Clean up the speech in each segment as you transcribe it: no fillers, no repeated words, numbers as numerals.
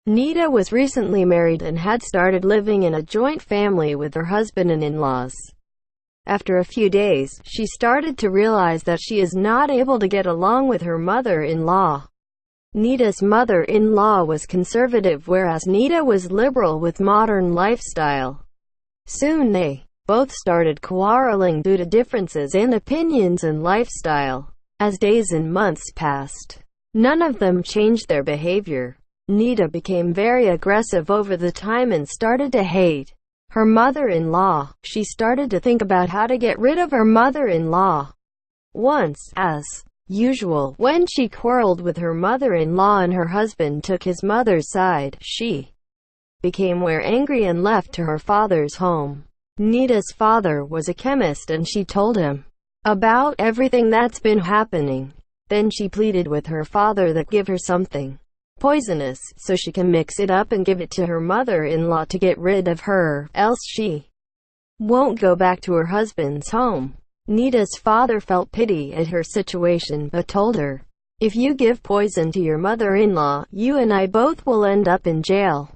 Nita was recently married and had started living in a joint family with her husband and in-laws. After a few days, she started to realize that she is not able to get along with her mother-in-law. Nita's mother-in-law was conservative whereas Nita was liberal with modern lifestyle. Soon they both started quarreling due to differences in opinions and lifestyle. As days and months passed, none of them changed their behavior. Nita became very aggressive over the time and started to hate her mother-in-law. She started to think about how to get rid of her mother-in-law. Once, as usual, when she quarreled with her mother-in-law and her husband took his mother's side, she became very angry and left to her father's home. Nita's father was a chemist and she told him about everything that's been happening. Then she pleaded with her father that give her something poisonous, so she can mix it up and give it to her mother-in-law to get rid of her, else she won't go back to her husband's home. Nita's father felt pity at her situation but told her, "If you give poison to your mother-in-law, you and I both will end up in jail.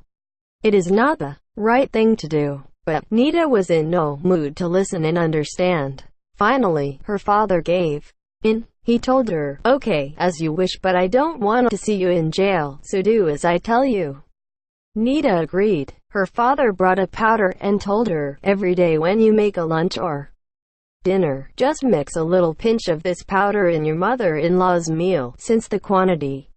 It is not the right thing to do." But Nita was in no mood to listen and understand. Finally, her father gave in. He told her, "Okay, as you wish, but I don't want to see you in jail, so do as I tell you." Nita agreed. Her father brought a powder and told her, "Every day when you make a lunch or dinner, just mix a little pinch of this powder in your mother-in-law's meal. Since the quantity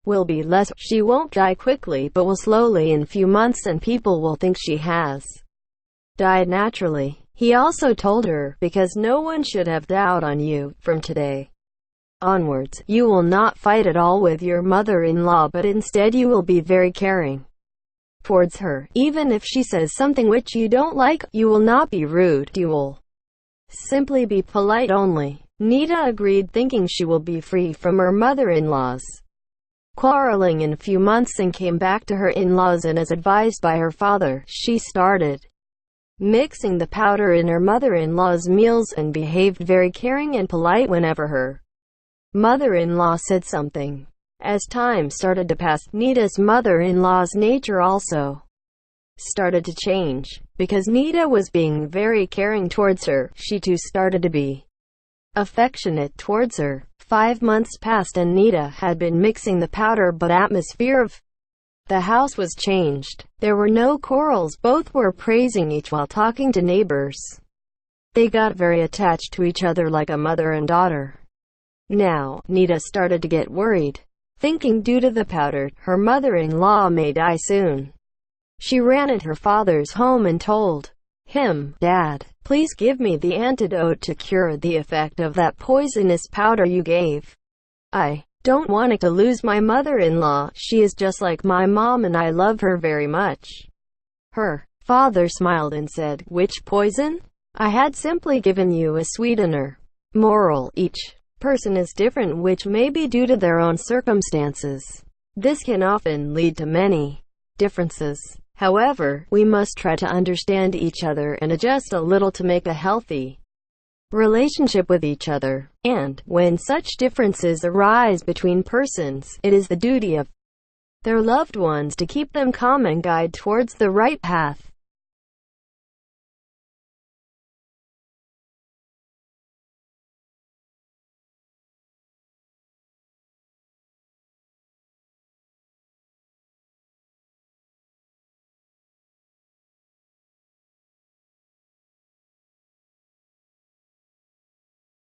will be less, she won't die quickly but will slowly in few months and people will think she has died naturally." He also told her, "Because no one should have doubt on you, from today onwards, you will not fight at all with your mother-in-law but instead you will be very caring towards her. Even if she says something which you don't like, you will not be rude, you will simply be polite only." Nita agreed, thinking she will be free from her mother-in-law's quarreling in a few months and came back to her in-laws, and as advised by her father, she started mixing the powder in her mother-in-law's meals and behaved very caring and polite whenever her mother-in-law said something. As time started to pass, Nita's mother-in-law's nature also started to change. Because Nita was being very caring towards her, she too started to be affectionate towards her. 5 months passed and Nita had been mixing the powder, but atmosphere of the house was changed. There were no quarrels, both were praising each while talking to neighbors. They got very attached to each other like a mother and daughter. Now, Nita started to get worried, thinking due to the powder, her mother-in-law may die soon. She ran at her father's home and told him, "Dad, please give me the antidote to cure the effect of that poisonous powder you gave. I don't want to lose my mother-in-law. She is just like my mom and I love her very much." Her father smiled and said, "Which poison? I had simply given you a sweetener." Moral: each person is different, which may be due to their own circumstances. This can often lead to many differences. However, we must try to understand each other and adjust a little to make a healthy relationship with each other. And when such differences arise between persons, it is the duty of their loved ones to keep them calm and guide towards the right path.